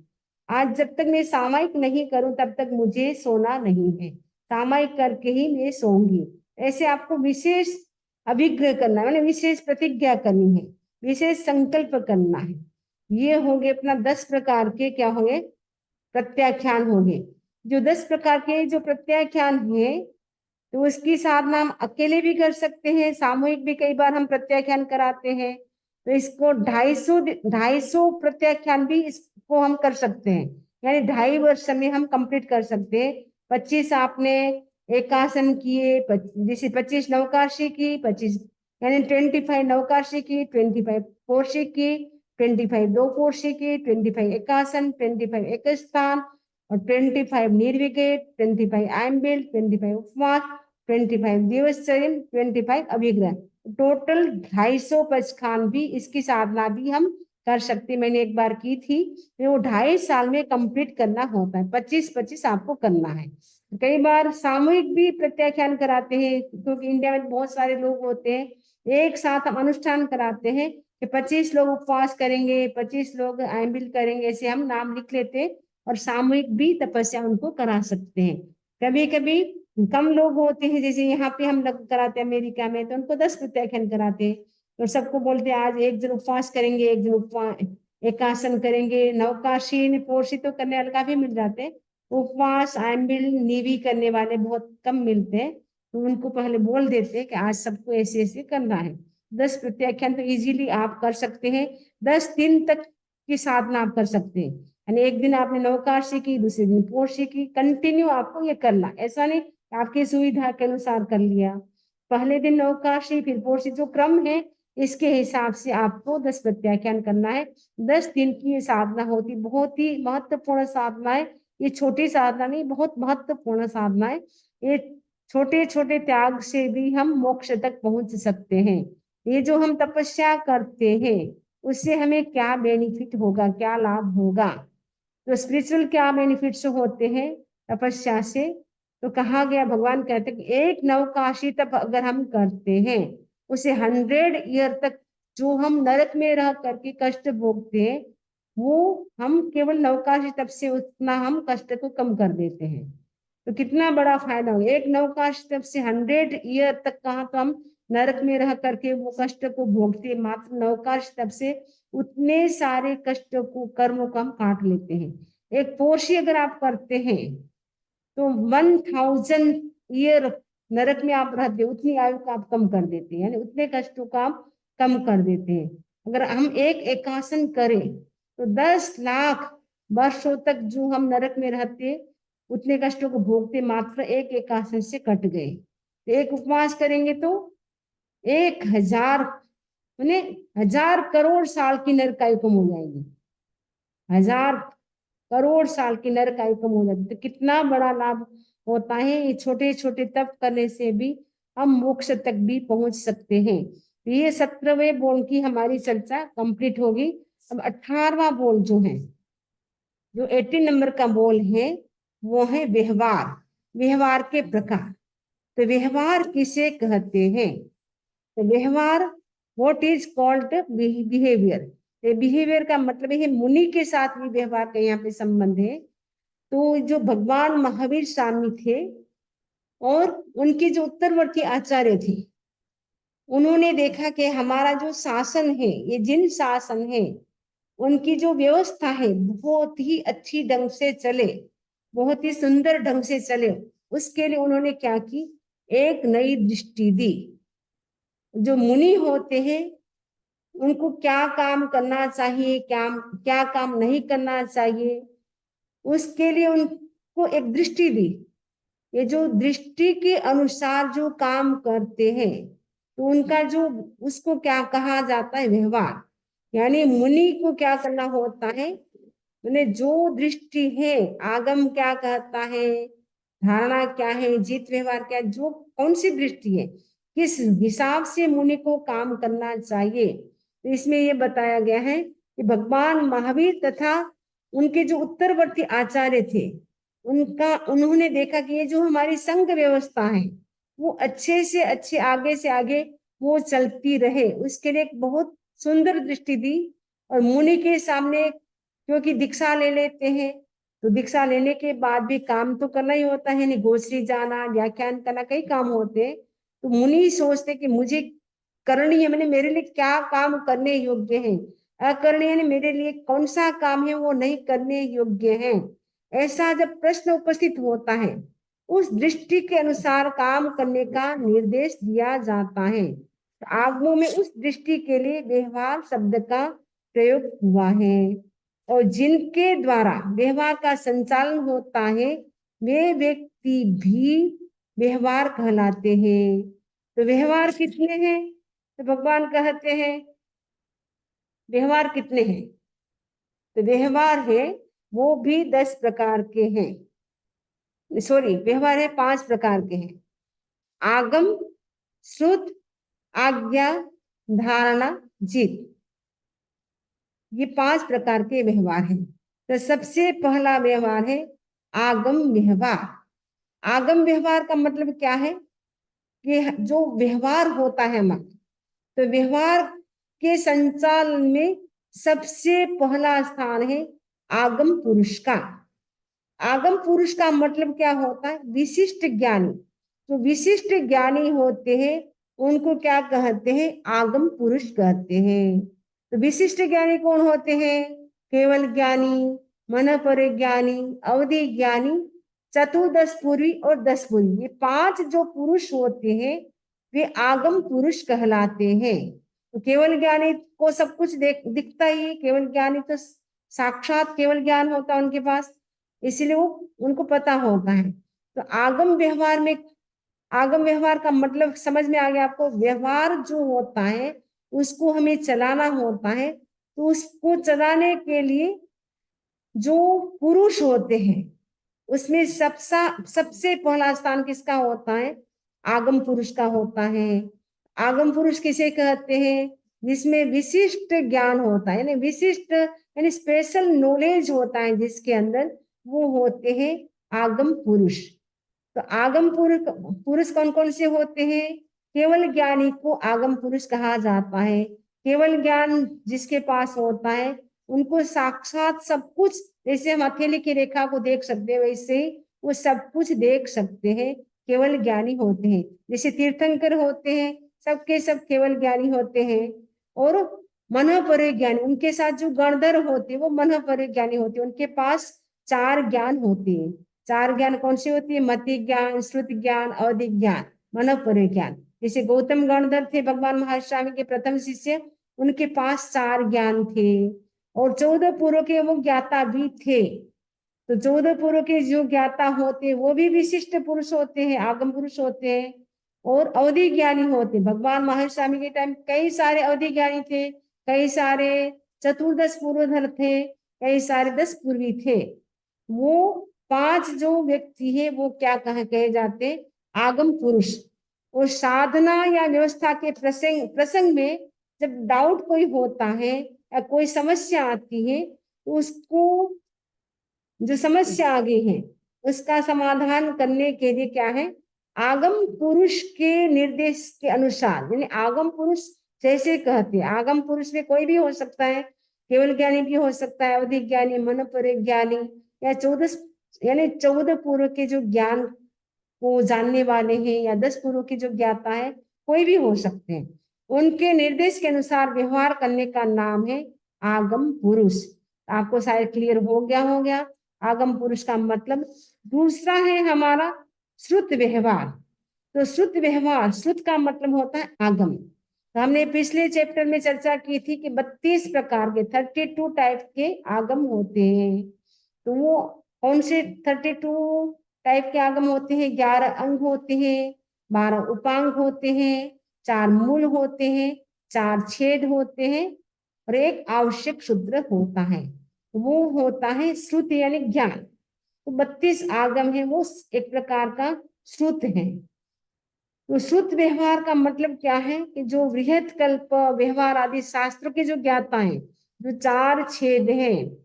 आज जब तक मैं सामायिक नहीं करूं तब तक मुझे सोना नहीं है, सामायिक करके ही मैं सोऊंगी। ऐसे आपको विशेष अभिग्रह करना है, मैंने विशेष प्रतिज्ञा करनी है, विशेष संकल्प करना है। ये होंगे अपना 10 प्रकार के क्या होंगे, प्रत्याख्यान होंगे। जो 10 प्रकार के जो प्रत्याख्यान है, तो उसकी साधना हम अकेले भी कर सकते हैं, सामूहिक भी कई बार हम प्रत्याख्यान कराते हैं। तो इसको 250 प्रत्याख्यान भी इसको हम कर सकते हैं, यानी 2.5 वर्ष में हम कंप्लीट कर सकते हैं। 25 आपने एकासन किए, जैसे 25 नवकाशी की, 25 यानी 25 नवकाशी की, 25 कोशी की, 25 दो कोशी की, 25 एकासन, 25 एक स्थान और 25 निर्विकेट, 25 आइंबिल, 25 उपवास, 25 दिवसचर्या, 25 अभिग्रह। टोटल 250 पचखान भी, इसकी साधना भी हम कर सकते। मैंने एक बार की थी, वो 2.5 साल में कंप्लीट करना होता है, 25-25 आपको करना है। कई बार सामूहिक भी प्रत्याख्यान कराते हैं, क्योंकि इंडिया में बहुत सारे लोग होते हैं, एक साथ हम अनुष्ठान कराते हैं कि 25 लोग उपवास करेंगे, 25 लोग आइंबिल करेंगे, ऐसे हम नाम लिख लेते हैं और सामूहिक भी तपस्या उनको करा सकते हैं। कभी कभी कम लोग होते हैं, जैसे यहाँ पे हम लोग कराते हैं अमेरिका में, तो उनको 10 प्रत्याख्यान कराते हैं, और सबको बोलते हैं आज एक दिन उपवास करेंगे, एक दिन एकासन करेंगे। नवकाशी पोर्शी तो करने वाले काफी मिल जाते हैं, उपवास आयम्बिल नीवी करने वाले बहुत कम मिलते हैं। तो उनको पहले बोल देते हैं कि आज सबको ऐसे ऐसे करना है। 10 प्रत्याख्यान तो इजीली आप कर सकते हैं। 10 दिन तक की साधना आप कर सकते हैं, यानी एक दिन आपने नवकाशी की, दूसरे दिन पोर्शी की, कंटिन्यू आपको ये करना, ऐसा नहीं आपकी सुविधा के अनुसार कर लिया। पहले दिन नवकाशी, फिर पोर्शी, जो क्रम है इसके हिसाब से आपको 10 प्रत्याख्यान करना है। 10 दिन की ये साधना होती, बहुत ही महत्वपूर्ण साधना है। ये छोटी साधना नहीं, बहुत महत्वपूर्ण साधना है। ये छोटे छोटे त्याग से भी हम मोक्ष तक पहुंच सकते हैं। ये जो हम तपस्या करते हैं उससे हमें क्या बेनिफिट होगा, क्या लाभ होगा? तो स्पिरिचुअल क्या बेनिफिट्स होते हैं तपस्या से? तो कहा गया, भगवान कहते हैं कि एक नवकाशी तप अगर हम करते हैं, उसे 100 ईयर तक जो हम नरक में रह करके कष्ट भोगते हैं, वो हम केवल नवकाशी तप से उतना हम कष्ट को कम कर देते हैं। तो कितना बड़ा फायदा हो, एक नवकाशी तप से 100 ईयर तक कहा तो हम नरक में रह करके वो कष्ट को भोगते, मात्र नवकाशी तप से उतने सारे कष्ट को, कर्मों को हम काट लेते हैं। एक पोर्शी अगर आप करते हैं तो 1000 ईयर नरक में आप रहते, उतनी आयु को आप कम कर देते हैं, यानी उतने कष्टों को आप कम कर देते हैं। अगर हम एक एकासन करें तो 10 लाख वर्षों तक जो हम नरक में रहते उतने कष्टों को भोगते मात्र एक एकासन से कट गए। तो एक उपवास करेंगे तो 1000 माने 1000 करोड़ साल की नरक आयु कम हो जाएगी। 1000 करोड़ साल की नरक आयु कम हो जाती, तो कितना बड़ा लाभ होता है। ये छोटे छोटे तप करने से भी हम मोक्ष तक भी पहुंच सकते हैं। तो ये 17वें बोल की हमारी चर्चा कंप्लीट होगी। अब 18वां बोल जो है, जो 18 नंबर का बोल है, वो है व्यवहार, व्यवहार के प्रकार। तो व्यवहार किसे कहते हैं? तो व्यवहार, what is called behaviour. Behaviour का मतलब है मुनि के साथ भी व्यवहार का यहाँ पे संबंध है। तो जो भगवान महावीर स्वामी थे और उनके जो उत्तरवर्ती आचार्य थे, उन्होंने देखा कि हमारा जो शासन है, ये जिन शासन है, उनकी जो व्यवस्था है बहुत ही अच्छी ढंग से चले, बहुत ही सुंदर ढंग से चले, उसके लिए उन्होंने क्या की, एक नई दृष्टि दी। जो मुनि होते हैं उनको क्या काम करना चाहिए, क्या क्या काम नहीं करना चाहिए, उसके लिए उनको एक दृष्टि दी। ये जो दृष्टि के अनुसार जो काम करते हैं तो उनका जो, उसको क्या कहा जाता है, व्यवहार। यानी मुनि को क्या करना होता है, मैंने जो दृष्टि है, आगम क्या कहता है, धारणा क्या है, जित व्यवहार क्या है, जो कौन सी दृष्टि है, किस हिसाब से मुनि को काम करना चाहिए। तो इसमें ये बताया गया है कि भगवान महावीर तथा उनके जो उत्तरवर्ती आचार्य थे, उन्होंने देखा कि ये जो हमारी संघ व्यवस्था है वो अच्छे से अच्छे, आगे से आगे वो चलती रहे, उसके लिए एक बहुत सुंदर दृष्टि दी। और मुनि के सामने, क्योंकि दीक्षा ले लेते हैं तो दीक्षा लेने के बाद भी काम तो करना ही होता है, नहीं गोश्री जाना, व्याख्यान करना, कई काम होते हैं। तो मुनि सोचते कि मुझे करणीय, मैंने मेरे लिए क्या काम करने योग्य है, अकरणीय ने मेरे लिए कौन सा काम है वो नहीं करने योग्य है। ऐसा जब प्रश्न उपस्थित होता है, उस दृष्टि के अनुसार काम करने का निर्देश दिया जाता है। आगमों में उस दृष्टि के लिए व्यवहार शब्द का प्रयोग हुआ है। और जिनके द्वारा व्यवहार का संचालन होता है वे व्यक्ति भी व्यवहार कहलाते हैं। तो व्यवहार कितने हैं? तो भगवान कहते हैं व्यवहार कितने हैं? तो व्यवहार है वो भी 10 प्रकार के हैं। सॉरी, व्यवहार है 5 प्रकार के हैं। आगम, श्रुत, आज्ञा, धारणा, जित, ये 5 प्रकार के व्यवहार हैं। तो सबसे पहला व्यवहार है आगम व्यवहार। आगम व्यवहार का मतलब क्या है कि जो व्यवहार होता है हमारा, तो व्यवहार के संचालन में सबसे पहला स्थान है आगम पुरुष का। आगम पुरुष का मतलब क्या होता है? विशिष्ट ज्ञानी, जो विशिष्ट ज्ञानी होते हैं उनको क्या कहते हैं? आगम पुरुष कहते हैं। तो विशिष्ट ज्ञानी कौन होते हैं? केवल ज्ञानी, मन परिज्ञानी, अवधि ज्ञानी, चतुर्दश पूर्वी और 10 पूर्वी, ये 5 जो पुरुष होते हैं वे आगम पुरुष कहलाते हैं। तो केवल ज्ञानी को सब कुछ दिखता ही है, केवल ज्ञानी तो साक्षात केवल ज्ञान होता है उनके पास, इसलिए वो उनको पता होता है। तो आगम व्यवहार में, आगम व्यवहार का मतलब समझ में आ गया आपको? व्यवहार जो होता है उसको हमें चलाना होता है, तो उसको चलाने के लिए जो पुरुष होते हैं उसमें सबसे पहला स्थान किसका होता है? आगम पुरुष का होता है। आगम पुरुष किसे कहते हैं? जिसमें विशिष्ट ज्ञान होता है, यानी विशिष्ट यानी स्पेशल नॉलेज होता है जिसके अंदर, वो होते हैं आगम पुरुष। तो आगम पुरुष कौन कौन से होते हैं? केवल ज्ञानी को आगम पुरुष कहा जाता है। केवल ज्ञान जिसके पास होता है उनको साक्षात सब कुछ, जैसे हम हथेली की रेखा को देख सकते हैं वैसे ही वो सब कुछ देख सकते हैं, केवल ज्ञानी होते हैं। जैसे तीर्थंकर होते हैं, सबके सब केवल ज्ञानी होते हैं। और मन परिज्ञानी, उनके साथ जो गणधर होते हैं वो मन परिज्ञानी होते हैं, उनके पास 4 ज्ञान होते हैं। 4 ज्ञान कौन सी होती है? मति ज्ञान, श्रुति ज्ञान, अवधि ज्ञान, मन परिज्ञान। जैसे गौतम गणधर थे भगवान महावीर स्वामी के प्रथम शिष्य, उनके पास 4 ज्ञान थे। और 14 पूर्व के वो ज्ञाता भी थे। तो 14 पूर्व के जो ज्ञाता होते हैं वो भी विशिष्ट पुरुष होते हैं, आगम पुरुष होते हैं। और अवधि ज्ञानी होते, भगवान महावीर स्वामी के टाइम कई सारे अवधि ज्ञानी थे, कई सारे चतुर्दश पूर्वधर थे, कई सारे 10 पूर्वी थे। वो 5 जो व्यक्ति है वो क्या कहे जाते? आगम पुरुष। और साधना या व्यवस्था के प्रसंग में जब डाउट कोई होता है या कोई समस्या आती है तो उसको, जो समस्या आ गई है उसका समाधान करने के लिए क्या है? आगम पुरुष के निर्देश के अनुसार, यानी आगम पुरुष जैसे कहते हैं, आगम पुरुष में कोई भी हो सकता है, केवल ज्ञानी भी हो सकता है, अवधि ज्ञानी, मन परिज्ञानी, या 14 यानी 14 पूर्व के जो ज्ञान को जानने वाले हैं, या 10 पूर्व के जो ज्ञाता है, कोई भी हो सकते हैं। उनके निर्देश के अनुसार व्यवहार करने का नाम है आगम पुरुष। आपको शायद क्लियर हो गया आगम पुरुष का मतलब। दूसरा है हमारा श्रुत व्यवहार। तो श्रुत व्यवहार, श्रुत का मतलब होता है आगम। तो हमने पिछले चैप्टर में चर्चा की थी कि 32 प्रकार के 32 टाइप के आगम होते हैं। तो वो कौन से 32 टाइप के आगम होते हैं? 11 अंग होते हैं, 12 उपांग होते हैं, 4 मूल होते हैं, 4 छेद होते हैं और 1 आवश्यक शूद्र होता है। वो होता है श्रुत यानी ज्ञान। तो 32 आगम है, वो एक प्रकार का श्रुत है। तो श्रुत व्यवहार का मतलब क्या है? कि जो वृहत कल्प व्यवहार आदि शास्त्रों के जो ज्ञाता है, जो 4 छेद हैं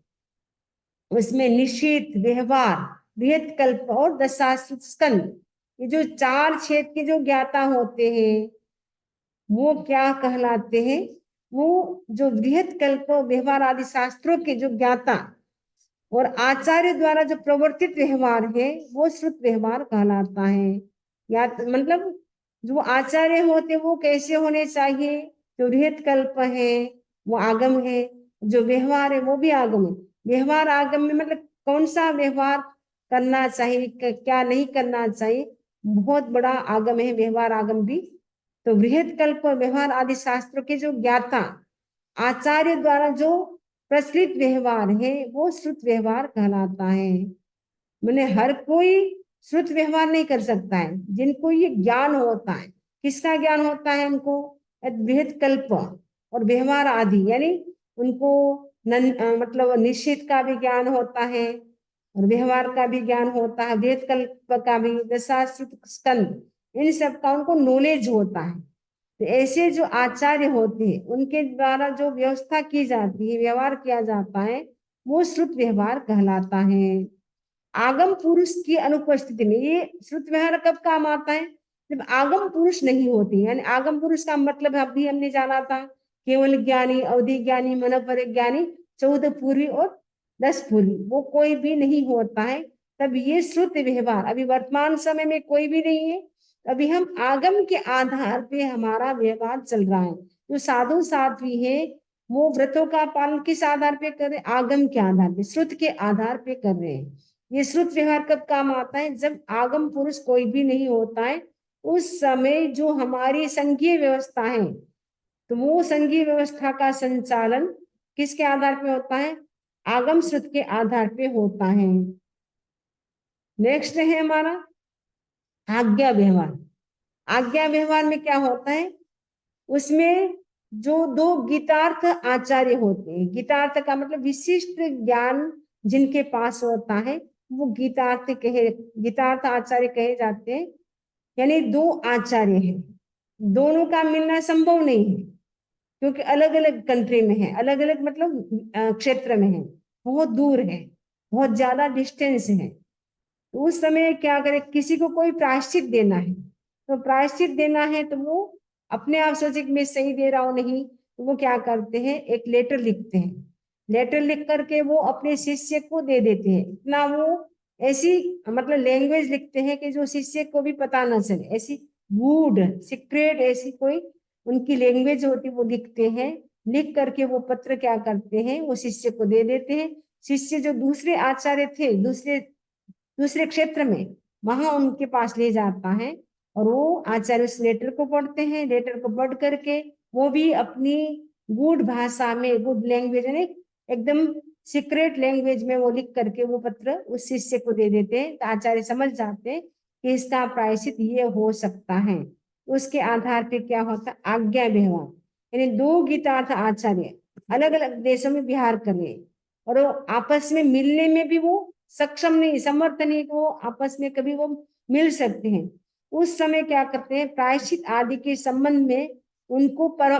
उसमें निश्चित, व्यवहार, बृहत कल्प और दशाश्रुत स्कंद, ये जो 4 छेद के जो ज्ञाता होते हैं वो क्या कहलाते हैं? वो जो बृहत कल्प व्यवहार आदि शास्त्रों के जो ज्ञाता और आचार्य द्वारा जो प्रवर्तित व्यवहार है वो श्रुत व्यवहार कहलाता है। या मतलब जो आचार्य होते वो कैसे होने चाहिए? जो बृहत कल्प है वो आगम है, जो व्यवहार है वो भी आगम है। व्यवहार आगम में मतलब कौन सा व्यवहार करना चाहिए, क्या नहीं करना चाहिए, बहुत बड़ा आगम है व्यवहार आगम भी। तो बृहत कल्प व्यवहार आदि शास्त्रों के जो ज्ञाता आचार्य द्वारा जो प्रचलित व्यवहार है वो श्रुत व्यवहार कहलाता है। मैंने हर कोई श्रुत व्यवहार नहीं कर सकता है, जिनको ये ज्ञान होता है। किसका ज्ञान होता है उनको? बृहत कल्प और व्यवहार आदि, यानी उनको मतलब निश्चित का भी ज्ञान होता है और व्यवहार का भी ज्ञान होता है, बृहत कल्प का भी, दशाश्रुत स्कंद, इन सब का उनको नॉलेज होता है। तो ऐसे जो आचार्य होते हैं उनके द्वारा जो व्यवस्था की जाती है, व्यवहार किया जाता है, वो श्रुत व्यवहार कहलाता है। आगम पुरुष की अनुपस्थिति में ये श्रुत व्यवहार कब काम आता है? जब आगम पुरुष नहीं होती। यानी आगम पुरुष का मतलब अभी हमने जाना था, केवल ज्ञानी, अवधि ज्ञानी, मन परिज्ञानी, 14 पूर्वी और 10 पूर्वी, वो कोई भी नहीं होता है। तब ये श्रुत व्यवहार, अभी वर्तमान समय में कोई भी नहीं है अभी हम आगम के आधार पे हमारा व्यवहार चल रहा है। जो साधु साध्वी है वो व्रतों का पालन किस आधार पे कर रहे हैं? आगम के आधार पे, श्रुत के आधार पे कर रहे हैं। ये श्रुत व्यवहार कब काम आता है? जब आगम पुरुष कोई भी नहीं होता है, उस समय जो हमारी संघीय व्यवस्था है, तो वो संघीय व्यवस्था का संचालन किसके आधार पे होता है? आगम श्रुत के आधार पे होता है। नेक्स्ट है हमारा आज्ञा व्यवहार। आज्ञा व्यवहार में क्या होता है? उसमें जो दो गीतार्थ आचार्य होते हैं, गीतार्थ का मतलब विशिष्ट ज्ञान जिनके पास होता है, वो गीतार्थ आचार्य कहे जाते हैं। यानी दो आचार्य हैं, दोनों का मिलना संभव नहीं है, क्योंकि अलग अलग कंट्री में है, अलग अलग मतलब क्षेत्र में है, बहुत दूर है, बहुत ज्यादा डिस्टेंस है। तो उस समय क्या करे, किसी को कोई प्रायश्चित देना है, तो प्रायश्चित देना है तो वो अपने आप सोचे कि मैं सही दे रहा हूं नहीं, तो वो क्या करते हैं, एक लेटर लिखते हैं। लेटर लिख करके वो अपने शिष्य को दे देते हैं। इतना वो ऐसी मतलब लैंग्वेज लिखते हैं कि जो शिष्य को भी पता ना चले, ऐसी गूढ़ सीक्रेट ऐसी कोई उनकी लैंग्वेज होती वो लिखते हैं। लिख करके वो पत्र क्या करते हैं, वो शिष्य को दे देते हैं। शिष्य जो दूसरे आचार्य थे, दूसरे दूसरे क्षेत्र में, वहां उनके पास ले जाता है और वो आचार्य उस लेटर को पढ़ते हैं। लेटर को पढ़ करके वो भी अपनी गुड भाषा में, गुड लैंग्वेज यानी एकदम सीक्रेट लैंग्वेज में वो लिख करके वो पत्र उस शिष्य को दे देते हैं। तो आचार्य समझ जाते हैं कि इसका प्रायश्चित ये हो सकता है। उसके आधार पे क्या होता है, आज्ञा व्यवहार। यानी दो गीतार्थ आचार्य अलग अलग देशों में विहार कर रहे, और वो आपस में मिलने में भी वो सक्षम नहीं, समर्थ नहीं, तो आपस में कभी वो मिल सकते हैं। उस समय क्या करते हैं, प्रायश्चित आदि के संबंध में उनको पर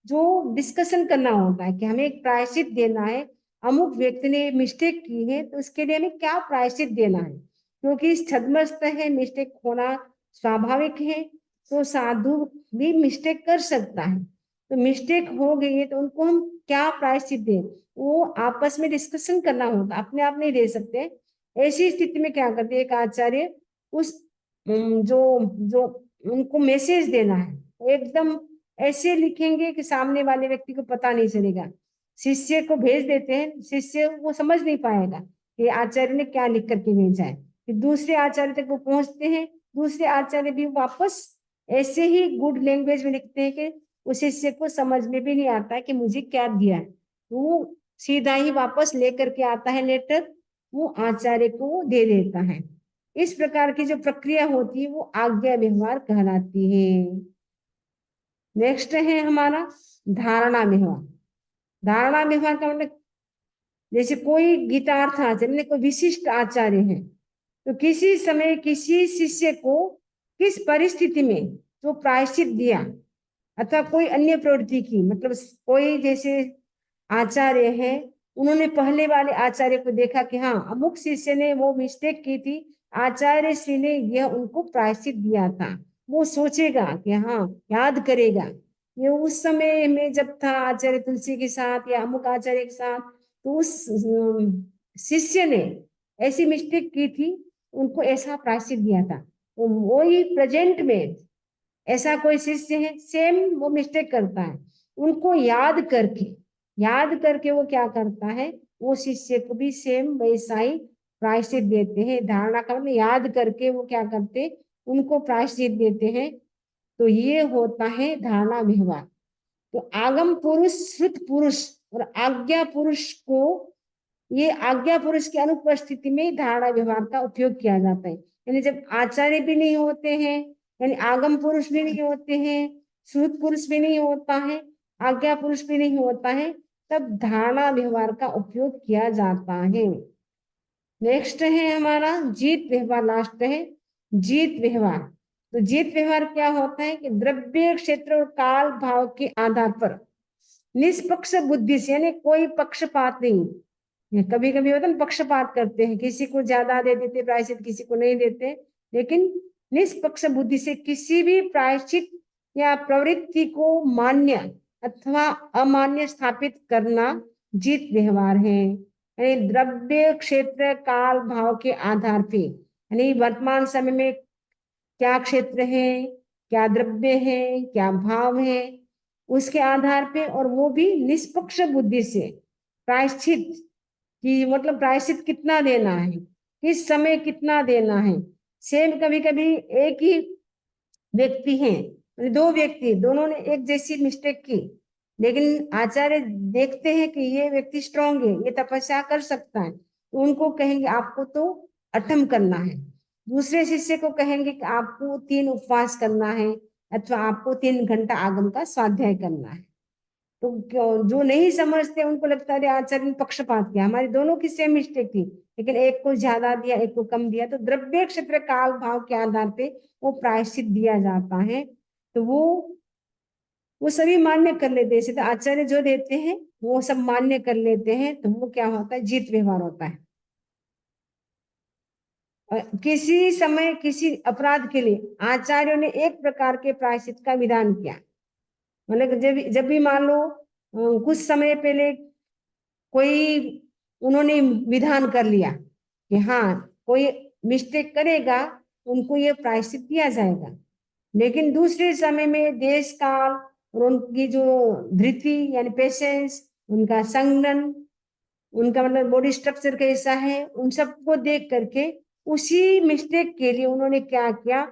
जो डिस्कशन करना होता है कि हमें एक प्रायश्चित देना है, अमुक व्यक्ति ने मिस्टेक की है तो उसके लिए हमें क्या प्रायश्चित देना है, क्योंकि छद्मस्त है, मिस्टेक होना स्वाभाविक है। तो साधु भी मिस्टेक कर सकता है, तो मिस्टेक हो गई है तो उनको हम क्या प्रायश्चित दें, वो आपस में डिस्कशन करना होगा, अपने आप नहीं दे सकते। ऐसी स्थिति में क्या करते एक आचार्य उस जो जो उनको मैसेज देना है एकदम ऐसे लिखेंगे कि सामने वाले व्यक्ति को पता नहीं चलेगा। शिष्य को भेज देते हैं, शिष्य वो समझ नहीं पाएगा कि आचार्य ने क्या लिख करके भेजा है। फिर दूसरे आचार्य तक वो पहुंचते हैं, दूसरे आचार्य भी वापस ऐसे ही गुड लैंग्वेज में लिखते हैं कि उस शिष्य को समझ में भी नहीं आता है कि मुझे क्या दिया है। वो सीधा ही वापस लेकर के आता है लेटर, वो आचार्य को दे देता है। इस प्रकार की जो प्रक्रिया होती है वो आज्ञा व्यवहार कहलाती है। नेक्स्ट है हमारा धारणा व्यवहार। धारणा व्यवहार का मतलब जैसे कोई गीतार्थ आचार्य, कोई विशिष्ट आचार्य है, तो किसी समय किसी शिष्य को किस परिस्थिति में जो प्रायश्चित दिया अथवा कोई अन्य प्रवृत्ति की, मतलब कोई जैसे आचार्य है, उन्होंने पहले वाले आचार्य को देखा कि हाँ अमुक शिष्य ने वो मिस्टेक की थी, आचार्य श्री ने यह उनको प्रायश्चित दिया था। वो सोचेगा कि हाँ, याद करेगा ये उस समय में जब था आचार्य तुलसी के साथ या अमुक आचार्य के साथ, तो उस शिष्य ने ऐसी मिस्टेक की थी, उनको ऐसा प्रायश्चित दिया था। तो वही प्रेजेंट में ऐसा कोई शिष्य है सेम वो मिस्टेक करता है, उनको याद करके वो क्या करता है, वो शिष्य को भी सेम वैसा ही प्रायश्चित देते हैं। धारणा का मतलब याद करके वो क्या करते, उनको प्रायश्चित देते हैं। तो ये होता है धारणा व्यवहार। तो आगम पुरुष, श्रुत पुरुष और आज्ञा पुरुष को, ये आज्ञा पुरुष की अनुपस्थिति में धारणा व्यवहार का उपयोग किया जाता है। यानी जब आचार्य भी नहीं होते हैं, यानी आगम पुरुष भी नहीं होते हैं, श्रुत पुरुष भी नहीं होता है, आज्ञा पुरुष भी नहीं होता है, तब धारणा व्यवहार का उपयोग किया जाता है। नेक्स्ट है हमारा जीत व्यवहार, लास्ट है जीत व्यवहार। तो जीत व्यवहार क्या होता है कि द्रव्य, क्षेत्र और काल भाव के आधार पर निष्पक्ष बुद्धि से, यानी कोई पक्षपात नहीं, कभी कभी होता है पक्षपात करते हैं, किसी को ज्यादा दे देते प्रायश्चित, किसी को नहीं देते, लेकिन निष्पक्ष बुद्धि से किसी भी प्रायश्चित या प्रवृत्ति को मान्य अथवा अमान्य स्थापित करना जीत व्यवहार है। यानी द्रव्य, क्षेत्र, काल भाव के आधार पे, यानी वर्तमान समय में क्या क्षेत्र है, क्या द्रव्य है, क्या भाव है, उसके आधार पे, और वो भी निष्पक्ष बुद्धि से। प्रायश्चित कि मतलब प्रायश्चित कितना देना है, किस समय कितना देना है। सेम कभी कभी एक ही व्यक्ति हैं, दो व्यक्ति, दोनों ने एक जैसी मिस्टेक की, लेकिन आचार्य देखते हैं कि ये व्यक्ति स्ट्रांग है, ये तपस्या कर सकता है, तो उनको कहेंगे आपको तो अठम करना है। दूसरे शिष्य को कहेंगे कि आपको 3 उपवास करना है, अथवा आपको 3 घंटा आगम का स्वाध्याय करना है। तो जो नहीं समझते उनको लगता है आचार्य ने पक्षपात किया, हमारी दोनों की सेम मिस्टेक थी, लेकिन एक को ज्यादा दिया, एक को कम दिया। तो द्रव्य क्षेत्र काल भाव के आधार पे वो प्रायश्चित दिया जाता है। तो वो सभी मान्य कर लेते हैं, तो आचार्य जो देते हैं वो सब मान्य कर लेते हैं। तो वो क्या होता है, जीत व्यवहार होता है। किसी समय किसी अपराध के लिए आचार्यों ने एक प्रकार के प्रायश्चित का विधान किया। मतलब जब भी मान लो कुछ समय पहले कोई उन्होंने विधान कर लिया कि हाँ कोई मिस्टेक करेगा उनको ये प्रायश्चित दिया जाएगा, लेकिन दूसरे समय में देश काल और उनकी जो धृति यानी पेशेंस, उनका संगठन, उनका मतलब बॉडी स्ट्रक्चर कैसा है, उन सबको देख करके उसी मिस्टेक के लिए उन्होंने क्या किया,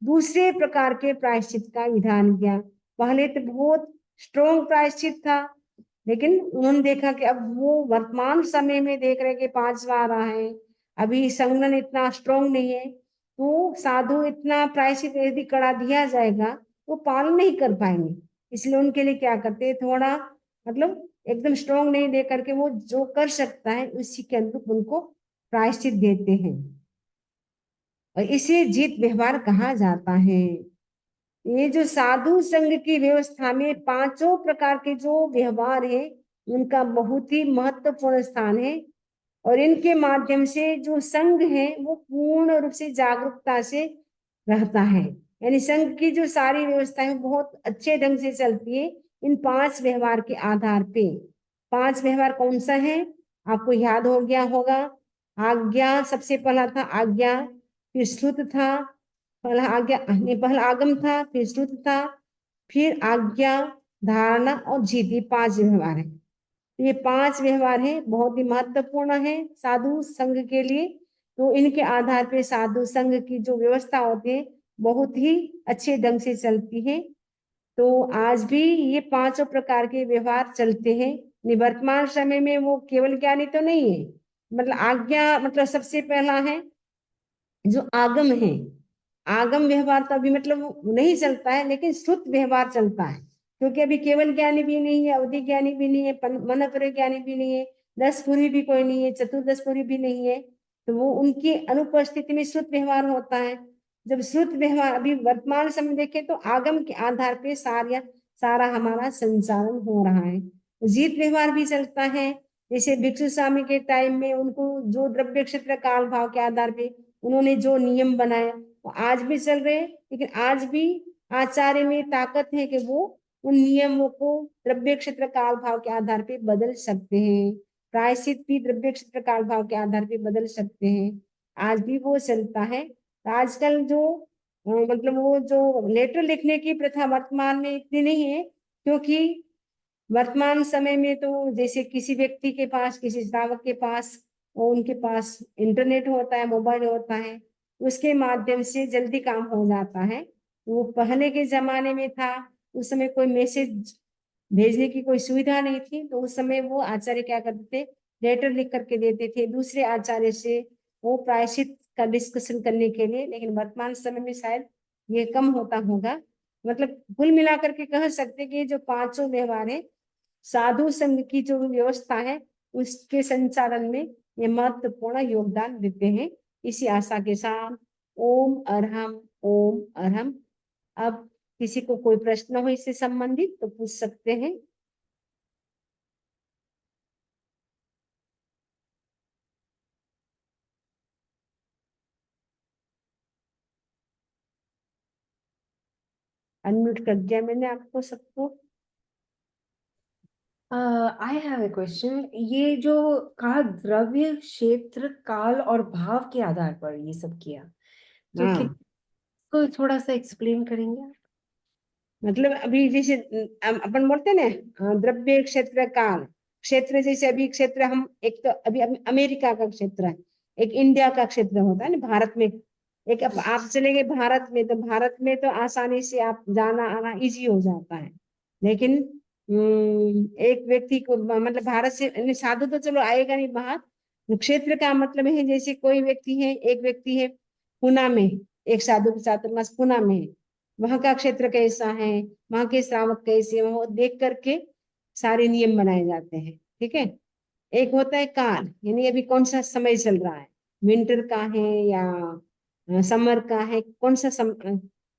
दूसरे प्रकार के प्रायश्चित का विधान किया। पहले तो बहुत स्ट्रॉन्ग प्रायश्चित था, लेकिन उन्होंने देखा कि अब वो वर्तमान समय में देख रहे कि 5वां आ रहा है, अभी संगठन इतना स्ट्रॉन्ग नहीं है, तो साधु इतना प्रायश्चित यदि कड़ा दिया जाएगा वो पालन नहीं कर पाएंगे। इसलिए उनके लिए क्या करते हैं, थोड़ा मतलब एकदम स्ट्रॉन्ग नहीं दे करके वो जो कर सकता है उसी के अनुरूप उनको प्रायश्चित देते हैं, और इसे जीत व्यवहार कहा जाता है। ये जो साधु संघ की व्यवस्था में पांचों प्रकार के जो व्यवहार है उनका बहुत ही महत्वपूर्ण स्थान है, और इनके माध्यम से जो संघ है वो पूर्ण रूप से जागरूकता से रहता है। यानी संघ की जो सारी व्यवस्था है बहुत अच्छे ढंग से चलती है इन 5 व्यवहार के आधार पे। 5 व्यवहार कौन सा है, आपको याद हो गया होगा। आज्ञा सबसे पहला था, आज्ञा, फिर श्रुत था, पहला आज्ञा नहीं, पहला आगम था, फिर श्रुत था, फिर आज्ञा, धारणा और जीत, ये 5 व्यवहार है। ये 5 व्यवहार है, बहुत ही महत्वपूर्ण है साधु संघ के लिए। तो इनके आधार पे साधु संघ की जो व्यवस्था होती है बहुत ही अच्छे ढंग से चलती है। तो आज भी ये 5 प्रकार के व्यवहार चलते हैं। वर्तमान समय में वो केवल ज्ञानी तो नहीं है, मतलब आज्ञा मतलब सबसे पहला है जो आगम है। आगम व्यवहार तो अभी मतलब नहीं चलता है, लेकिन श्रुत व्यवहार चलता है, क्योंकि अभी केवल ज्ञानी भी नहीं है, अवधि ज्ञानी भी नहीं है, मनपर ज्ञानी भी नहीं है, 10 पुरी भी कोई नहीं है, चतुर्दशपुरी भी नहीं है। तो वो उनकी अनुपस्थिति में श्रुत व्यवहार होता है। जब श्रुत व्यवहार अभी वर्तमान समय देखें तो आगम के आधार पे सारा हमारा संचालन हो रहा है। जीत व्यवहार भी चलता है। जैसे भिक्षु स्वामी के टाइम में उनको जो द्रव्य क्षेत्र काल भाव के आधार पे उन्होंने जो नियम बनाया वो आज भी चल रहे हैं, लेकिन आज भी आचार्य में ताकत है कि वो उन नियमों को द्रव्य क्षेत्र काल भाव के आधार पे बदल सकते हैं। प्रायश्चित भी द्रव्य क्षेत्र काल भाव के आधार पे बदल सकते हैं, आज भी वो चलता है। तो आजकल जो मतलब वो जो लेटर लिखने की प्रथा वर्तमान में इतनी नहीं है, क्योंकि वर्तमान समय में तो जैसे किसी व्यक्ति के पास, किसी श्रावक के पास, उनके पास इंटरनेट होता है, मोबाइल होता है, उसके माध्यम से जल्दी काम हो जाता है। वो पहले के जमाने में था, उस समय कोई मैसेज भेजने की कोई सुविधा नहीं थी, तो उस समय वो आचार्य क्या करते थे, लेटर लिख करके देते थे दूसरे आचार्य से, वो प्रायश्चित का डिस्कशन करने के लिए। लेकिन वर्तमान समय में शायद ये कम होता होगा। मतलब कुल मिलाकर के कह सकते कि ये जो 5 व्यवहार है साधु संघ की जो व्यवस्था है उसके संचालन में ये महत्वपूर्ण योगदान देते हैं। इसी आशा के साथ ओम अरहम, ओम अरहम। अब किसी को कोई प्रश्न हो इससे संबंधित तो पूछ सकते हैं। अनम्यूट कर दिया मैंने आपको सबको। I have a question. ये जो कहा द्रव्य क्षेत्र काल और भाव के आधार पर ये सब किया, तो हाँ को थोड़ा सा एक्सप्लेन करेंगे आप? मतलब अभी जैसे अपन बोलते हैं ना, द्रव्य क्षेत्र काल क्षेत्र, जैसे अभी क्षेत्र हम एक तो अभी अमेरिका का क्षेत्र है, एक इंडिया का क्षेत्र होता है ना भारत में। एक आप चले गए भारत में, तो भारत में तो आसानी से आप जाना आना इजी हो जाता है। लेकिन एक व्यक्ति को मतलब भारत से साधु तो चलो आएगा नहीं बाहर। क्षेत्र का मतलब है जैसे कोई व्यक्ति है, एक व्यक्ति है पुणे में, एक साधु के चातुर्मास पुणे में है, वहां का क्षेत्र कैसा है, वहां के श्रावक कैसे हैं, वो देख करके सारे नियम बनाए जाते हैं। ठीक है। एक होता है काल, यानी अभी कौन सा समय चल रहा है, विंटर का है या समर का है, कौन सा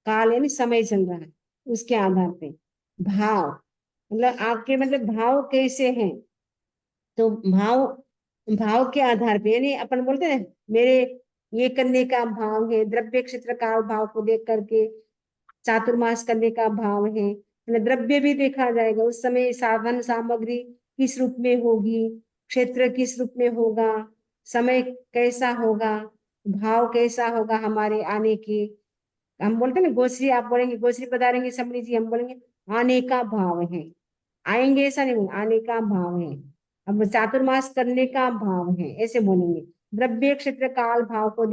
काल यानी समय चल रहा है, उसके आधार पे। भाव मतलब आपके मतलब भाव कैसे हैं, तो भाव भाव के आधार पे, यानी अपन बोलते हैं मेरे ये करने का भाव है, द्रव्य क्षेत्र काल भाव को देख करके चातुर्मास करने का भाव है। मतलब द्रव्य भी देखा जाएगा, उस समय साधन सामग्री किस रूप में होगी, क्षेत्र किस रूप में होगा, समय कैसा होगा, भाव कैसा होगा हमारे आने की। हम बोलते हैं ना गोश्री, आप बोलेंगे गोश्री पधारेंगे समरी जी, हम बोलेंगे आने का भाव है। आएंगे ऐसा नहीं बोलेंगे, आने का भाव है। अब चातुर्मास करने का भाव है ऐसे बोलेंगे। द्रव्य क्षेत्र काल भाव को